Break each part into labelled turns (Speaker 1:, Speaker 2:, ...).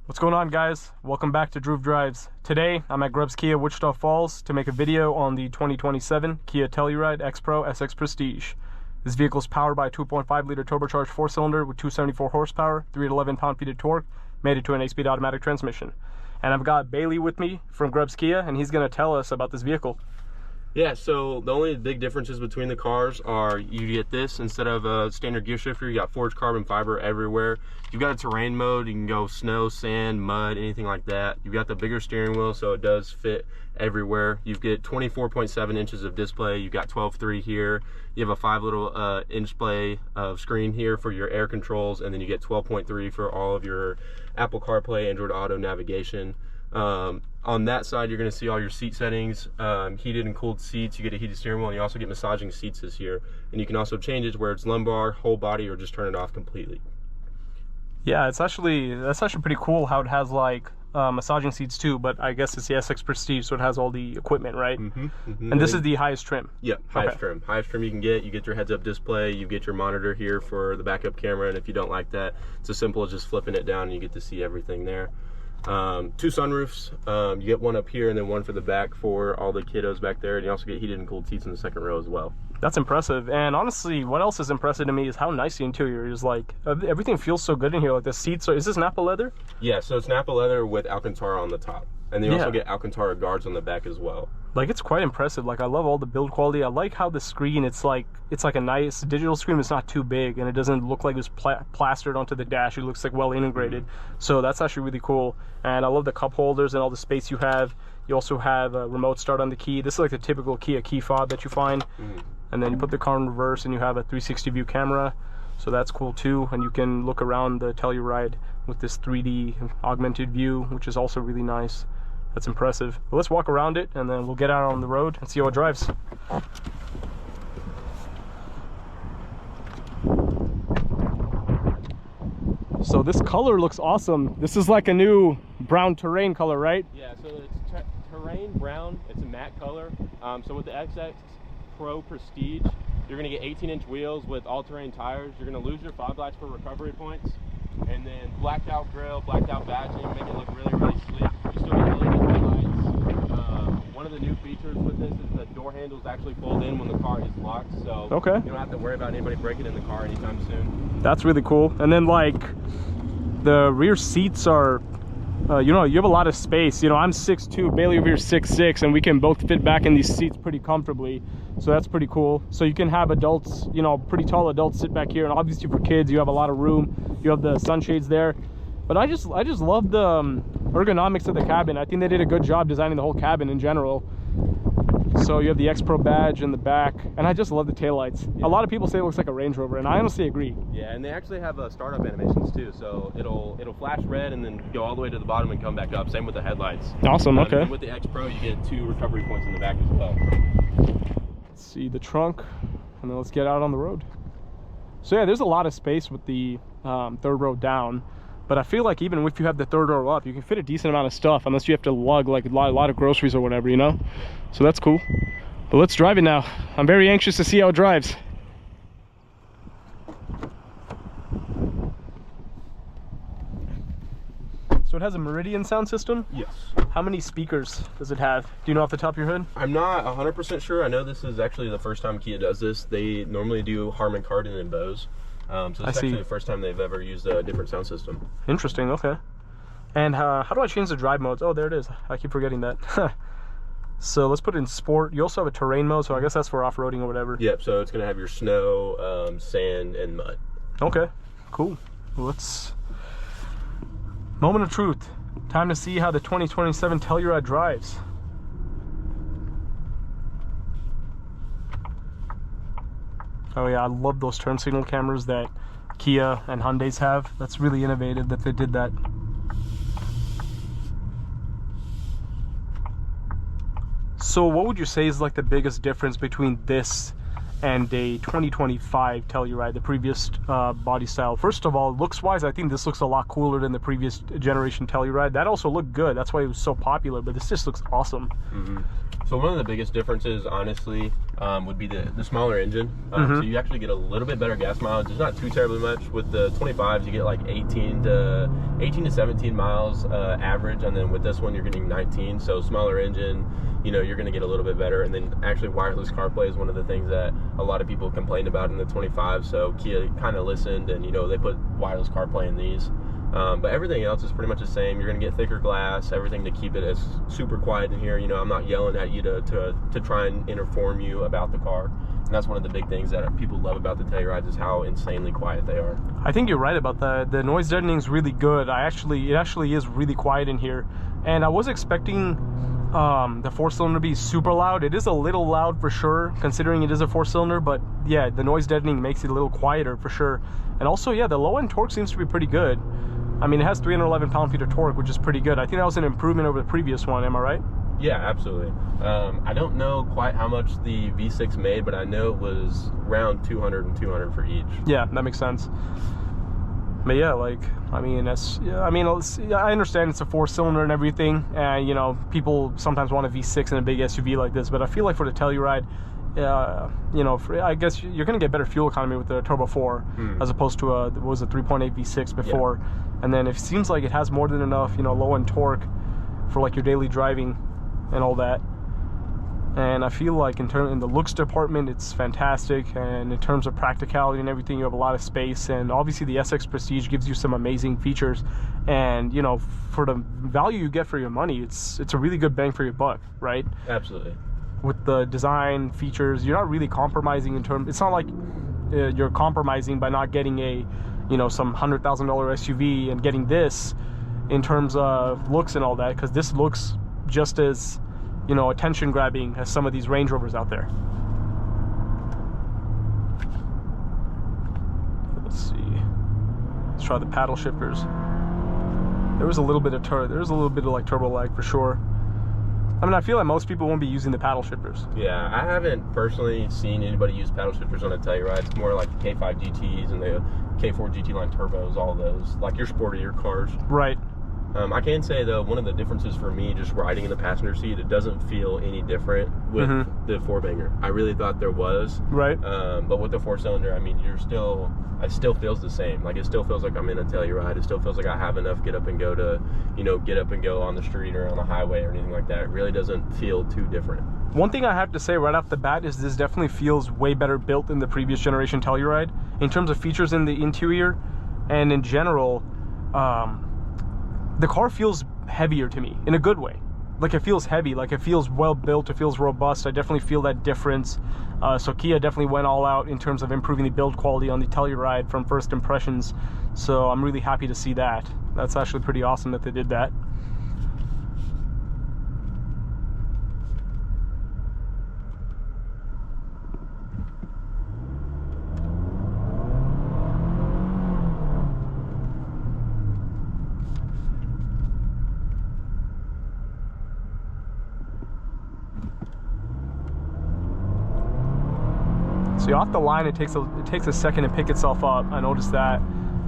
Speaker 1: What's going on, guys? Welcome back to Droove Drives. Today I'm at Grubbs Kia Wichita Falls to make a video on the 2027 Kia Telluride X-Pro SX Prestige. This vehicle is powered by a 2.5 liter turbocharged 4-cylinder with 274 horsepower, 311 pound-feet of torque, mated to an 8-speed automatic transmission. And I've got Bailey with me from Grubbs Kia, and he's going to tell us about this vehicle.
Speaker 2: Yeah, so the only big differences between the cars are you get this instead of a standard gear shifter, you got forged carbon fiber everywhere. You've got a terrain mode, you can go snow, sand, mud, anything like that. You've got the bigger steering wheel, so it does fit everywhere. You get 24.7 inches of display, you've got 12.3 here. You have a 5 little inch display of screen here for your air controls, and then you get 12.3 for all of your Apple CarPlay, Android Auto navigation. On that side, you're going to see all your seat settings, heated and cooled seats. You get a heated steering wheel, and you also get massaging seats this year. And you can also change it where it's lumbar, whole body, or just turn it off completely.
Speaker 1: Yeah, that's actually pretty cool how it has like massaging seats too, but I guess it's the SX Prestige, so it has all the equipment, right? And this is the highest trim.
Speaker 2: Yep, highest trim. Highest trim you can get. You get your heads-up display, you get your monitor here for the backup camera, and if you don't like that, it's as simple as just flipping it down and you get to see everything there. 2 sunroofs, you get one up here and then one for the back for all the kiddos back there, and you also get heated and cooled seats in the second row as well.
Speaker 1: That's impressive. And honestly, what else is impressive to me is how nice the interior is. Like, everything feels so good in here. Like the seats is this Nappa leather? Yeah,
Speaker 2: so it's Nappa leather with Alcantara on the top, and then you also get Alcantara guards on the back as well.
Speaker 1: Like, it's quite impressive. Like, I love all the build quality. I like how the screen, it's like a nice digital screen. It's not too big, and it doesn't look like it was plastered onto the dash. It looks like well integrated. So that's actually really cool. And I love the cup holders and all the space you have. You also have a remote start on the key. This is like the typical Kia key fob that you find. And then you put the car in reverse and you have a 360 view camera. So that's cool too. And you can look around the Telluride with this 3D augmented view, which is also really nice. That's impressive. But let's walk around it and then we'll get out on the road and see how it drives. So this color looks awesome. This is like a new brown terrain color, right?
Speaker 2: Yeah, so it's terrain brown. It's a matte color. So with the XX Pro Prestige, you're going to get 18-inch wheels with all-terrain tires. You're going to lose your fog lights for recovery points, and then blacked out grille, blacked out badging, make it look really, really sleek. You still get LED headlights. One of the new features with this is the door handles actually fold in when the car is locked, so you don't have to worry about anybody breaking in the car anytime soon.
Speaker 1: That's really cool. And then like the rear seats are you know, you have a lot of space. You know, I'm 6'2", Bailey over here is 6'6", and we can both fit back in these seats pretty comfortably. So that's pretty cool. So you can have adults, you know, pretty tall adults sit back here, and obviously for kids, you have a lot of room. You have the sunshades there. But I just love the ergonomics of the cabin. I think they did a good job designing the whole cabin in general. So you have the X-Pro badge in the back, and I just love the taillights. A lot of people say it looks like a Range Rover, and I honestly agree.
Speaker 2: Yeah, and they actually have startup animations too, so it'll flash red and then go all the way to the bottom and come back up. Same with the headlights.
Speaker 1: Awesome, okay.
Speaker 2: And with the X-Pro, you get 2 recovery points in the back as well.
Speaker 1: Let's see the trunk, and then let's get out on the road. So yeah, there's a lot of space with the third row down. But I feel like even if you have the third row up, you can fit a decent amount of stuff, unless you have to lug like a lot of groceries or whatever, you know? So that's cool. But let's drive it now. I'm very anxious to see how it drives. So it has a Meridian sound system?
Speaker 2: Yes. How
Speaker 1: many speakers does it have? Do you know off the top of your head?
Speaker 2: I'm not 100% sure. I know this is actually the first time Kia does this. They normally do Harman Kardon and Bose. So it's actually the first time they've ever used a different sound system.
Speaker 1: Interesting, okay. And how do I change the drive modes? Oh, there it is. I keep forgetting that. So let's put it in sport. You also have a terrain mode, so I guess that's for off-roading or whatever. Yep,
Speaker 2: so it's going to have your snow, sand, and mud.
Speaker 1: Okay, cool. Let's... Moment of truth. Time to see how the 2027 Telluride drives. Oh yeah, I love those turn signal cameras that Kia and Hyundais have. That's really innovative that they did that. So what would you say is like the biggest difference between this and a 2025 Telluride, the previous body style. First of all, looks wise, I think this looks a lot cooler than the previous generation Telluride. That also looked good, that's why it was so popular, but this just looks awesome.
Speaker 2: So one of the biggest differences, honestly, would be the smaller engine. So you actually get a little bit better gas mileage. It's not too terribly much. With the 25s, you get like 18 to 17 miles average, and then with this one, you're getting 19. So smaller engine, you know, you're going to get a little bit better. And then actually wireless CarPlay is one of the things that a lot of people complained about in the 25. So Kia kind of listened, and you know, they put wireless CarPlay in these. But everything else is pretty much the same. You're going to get thicker glass, everything to keep it as super quiet in here. You know, I'm not yelling at you to try and inform you about the car. And that's one of the big things that people love about the Tellurides, is how insanely quiet they are.
Speaker 1: I think you're right about that. The noise deadening is really good. It actually is really quiet in here. And I was expecting the 4-cylinder to be super loud. It is a little loud for sure, considering it is a 4-cylinder, but yeah, the noise deadening makes it a little quieter for sure. And also, yeah, the low end torque seems to be pretty good. I mean, it has 311 pound-feet of torque, which is pretty good. I think that was an improvement over the previous one, am I right?
Speaker 2: Yeah, absolutely. I don't know quite how much the V6 made, but I know it was around 200 and 200 for each.
Speaker 1: Yeah, that makes sense. But yeah, like, I mean, I understand it's a 4-cylinder and everything, and you know, people sometimes want a V6 in a big SUV like this, but I feel like for the Telluride, you know, I guess you're going to get better fuel economy with the Turbo 4 as opposed to what was a 3.8 V6 before. Yeah. And then it seems like it has more than enough, you know, low-end torque for like your daily driving and all that. And I feel like in the looks department, it's fantastic, and in terms of practicality and everything, you have a lot of space. And obviously the SX Prestige gives you some amazing features, and you know, for the value you get for your money, it's a really good bang for your buck, right?
Speaker 2: Absolutely.
Speaker 1: With the design features, you're not really compromising in terms. It's not like you're compromising by not getting a, you know, some $100,000 SUV and getting this in terms of looks and all that, because this looks just as, you know, attention grabbing as some of these Range Rovers out there. Let's see. Let's try the paddle shifters. There was a little bit of like turbo lag for sure. I mean, I feel like most people won't be using the paddle shifters.
Speaker 2: Yeah, I haven't personally seen anybody use paddle shifters on a Telluride. It's more like the K5 GTs and the K4 GT line turbos, all those, like your sportier cars.
Speaker 1: Right.
Speaker 2: I can say though, one of the differences for me, just riding in the passenger seat, it doesn't feel any different with the 4-banger. I really thought there was. Right. But with the 4-cylinder, I mean, it still feels the same. Like, it still feels like I'm in a Telluride. It still feels like I have enough get up and go to, you know, get up and go on the street or on the highway or anything like that. It really doesn't feel too different.
Speaker 1: One thing I have to say right off the bat is this definitely feels way better built than the previous generation Telluride in terms of features in the interior, and in general, the car feels heavier to me in a good way. Like, it feels heavy, like it feels well built, it feels robust. I definitely feel that difference. So Kia definitely went all out in terms of improving the build quality on the Telluride from first impressions. So I'm really happy to see that. That's actually pretty awesome that they did that. So off the line, it takes a second to pick itself up. I noticed that,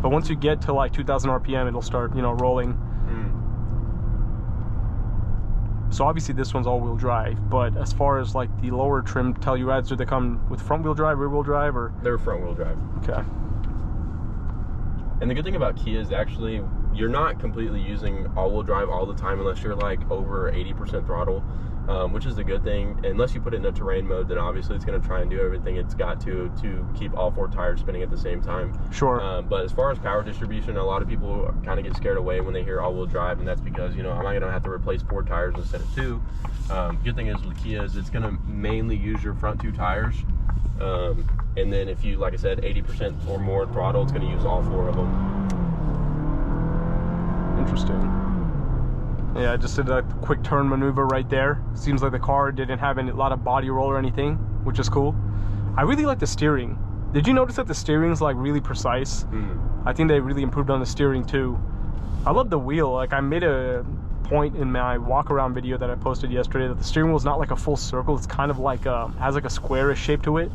Speaker 1: but once you get to like 2,000 RPM, it'll start, you know, rolling. So obviously this one's all-wheel drive, but as far as like the lower trim Tellurides, do they come with front-wheel drive, rear-wheel drive, or? They're
Speaker 2: front-wheel drive.
Speaker 1: Okay.
Speaker 2: And the good thing about Kia is actually you're not completely using all-wheel drive all the time unless you're like over 80% throttle. Which is the good thing. Unless you put it in a terrain mode, then obviously it's going to try and do everything it's got to keep all 4 tires spinning at the same time.
Speaker 1: Sure.
Speaker 2: But as far as power distribution, a lot of people kind of get scared away when they hear all-wheel drive, and that's because, you know, am I going to have to replace 4 tires instead of 2? Good thing is with Kia is it's going to mainly use your front 2 tires. And then if you, like I said, 80% or more throttle, it's going to use all 4 of them.
Speaker 1: Interesting. Yeah, I just did a quick turn maneuver right there. Seems like the car didn't have a lot of body roll or anything, which is cool. I really like the steering. Did you notice that the steering's like really precise? I think they really improved on the steering too. I love the wheel. Like, I made a point in my walk around video that I posted yesterday that the steering wheel is not like a full circle. It's kind of like has like a squarish shape to it.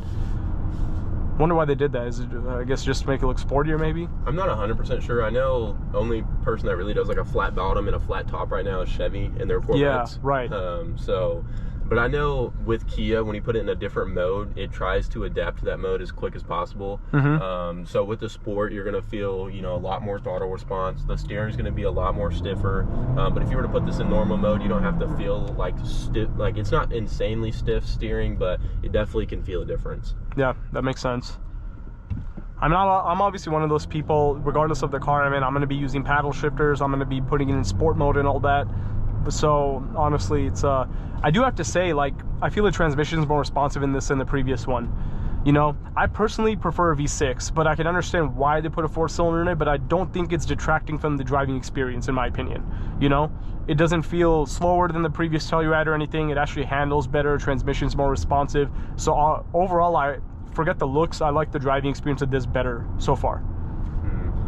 Speaker 1: Wonder why they did that. Is it, I guess, just to make it look sportier, maybe?
Speaker 2: I'm not 100% sure. I know only person that really does like a flat bottom and a flat top right now is Chevy and their Corvettes.
Speaker 1: Yeah, right.
Speaker 2: But I know with Kia, when you put it in a different mode, it tries to adapt to that mode as quick as possible. So with the Sport, you're gonna feel, you know, a lot more throttle response. The steering is gonna be a lot more stiffer. But if you were to put this in normal mode, you don't have to feel like stiff. Like, it's not insanely stiff steering, but it definitely can feel a difference.
Speaker 1: Yeah, that makes sense. I'm obviously one of those people, regardless of the car I'm in, I'm going to be using paddle shifters. I'm going to be putting it in sport mode and all that. So honestly, it's I do have to say, like, I feel the transmission is more responsive in this than the previous one. You know, I personally prefer a V6, but I can understand why they put a 4-cylinder in it, but I don't think it's detracting from the driving experience, in my opinion. You know, it doesn't feel slower than the previous Telluride or anything. It actually handles better, transmission's more responsive. So overall, I forget the looks, I like the driving experience of this better so far.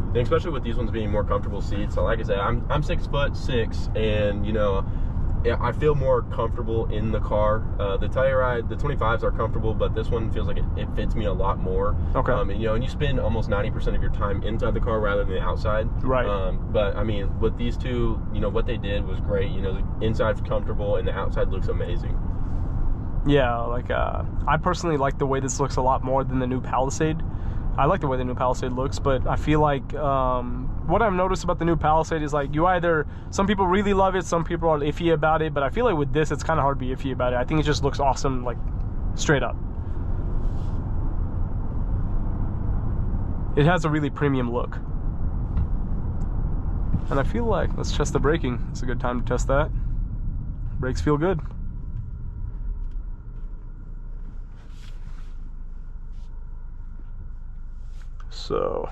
Speaker 2: And especially with these ones being more comfortable seats. So like I said, I'm 6'6", and you know, I feel more comfortable in the car. The Telluride, the 25s are comfortable, but this one feels like it fits me a lot more.
Speaker 1: Okay.
Speaker 2: And you know, and you spend almost 90% of your time inside the car rather than the outside.
Speaker 1: Right.
Speaker 2: But I mean, with these two, you know, what they did was great. You know, the inside's comfortable and the outside looks amazing.
Speaker 1: Yeah, like I personally like the way this looks a lot more than the new Palisade. I like the way the new Palisade looks, but I feel like what I've noticed about the new Palisade is, like, some people really love it, some people are iffy about it, but I feel like with this, it's kind of hard to be iffy about it. I think it just looks awesome, like, straight up. It has a really premium look. And I feel like, let's test the braking. It's a good time to test that. Brakes feel good. So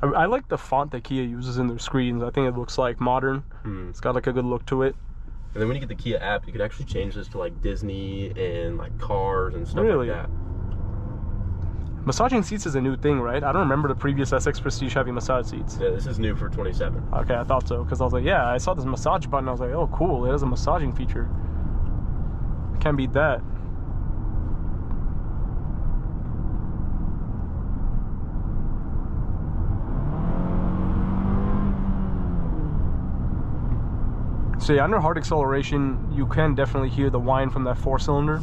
Speaker 1: I like the font that Kia uses in their screens. I think it looks like modern. It's got like a good look to it.
Speaker 2: And then when you get the Kia app, you could actually change this to like Disney and like cars and stuff like that.
Speaker 1: Massaging seats is a new thing, right? I don't remember the previous SX Prestige having massage seats.
Speaker 2: Yeah, this is new for 27.
Speaker 1: Okay, I thought so, because I was like, yeah, I saw this massage button. I was like, oh, cool, it has a massaging feature. Can't beat that. So yeah, under hard acceleration, you can definitely hear the whine from that 4-cylinder.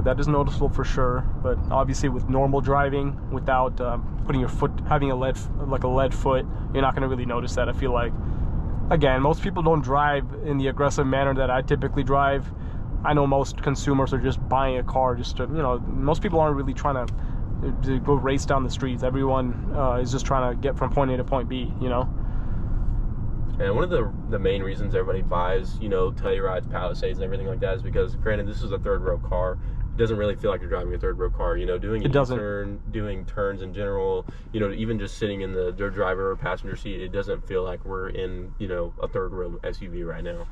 Speaker 1: That is noticeable for sure, but obviously with normal driving, without putting your foot, having a lead foot, you're not going to really notice that. I feel like, again, most people don't drive in the aggressive manner that I typically drive. I know most consumers are just buying a car just to, you know, most people aren't really trying to go race down the streets. Everyone is just trying to get from point A to point B, you know.
Speaker 2: And one of the main reasons everybody buys, you know, Tellurides, Palisades, and everything like that is because, granted, this is a third-row car. It doesn't really feel like you're driving a third-row car. You know, doing an U-turn, doing turns in general, you know, even just sitting in the driver or passenger seat, it doesn't feel like we're in, you know, a third-row SUV right now.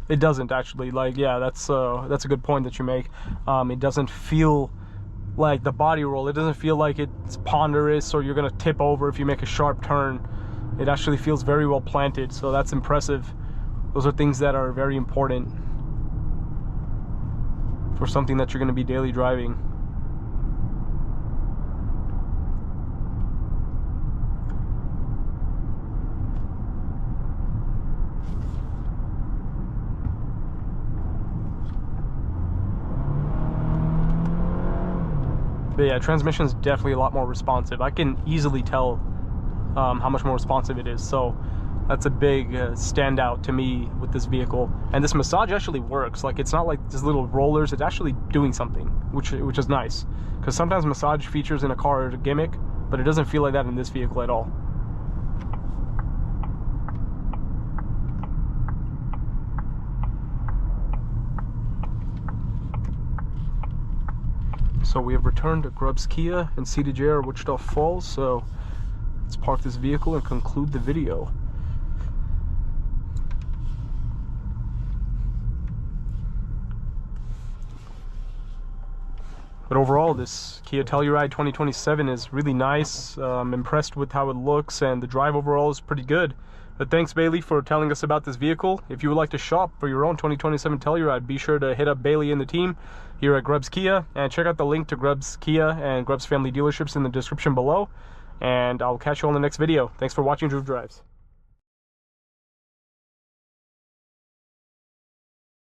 Speaker 1: It doesn't, actually. Like, yeah, that's a good point that you make. It doesn't feel like the body roll. It doesn't feel like it's ponderous or you're going to tip over if you make a sharp turn. It actually feels very well planted, so that's impressive. Those are things that are very important for something that you're going to be daily driving. But yeah, transmission is definitely a lot more responsive. I can easily tell how much more responsive it is, so that's a big standout to me with this vehicle. And this massage actually works. Like, it's not like just little rollers, it's actually doing something, which is nice, because sometimes massage features in a car are a gimmick, but it doesn't feel like that in this vehicle at all. So we have returned to Grubbs Kia in CDJR Wichita Falls, so let's park this vehicle and conclude the video. But overall, this Kia Telluride 2027 is really nice. I'm impressed with how it looks, and the drive overall is pretty good. But thanks, Bailey, for telling us about this vehicle. If you would like to shop for your own 2027 Telluride, be sure to hit up Bailey and the team here at Grubbs Kia, and check out the link to Grubbs Kia and Grubbs Family Dealerships in the description below. And I'll catch you on the next video. Thanks for watching Drew Drives.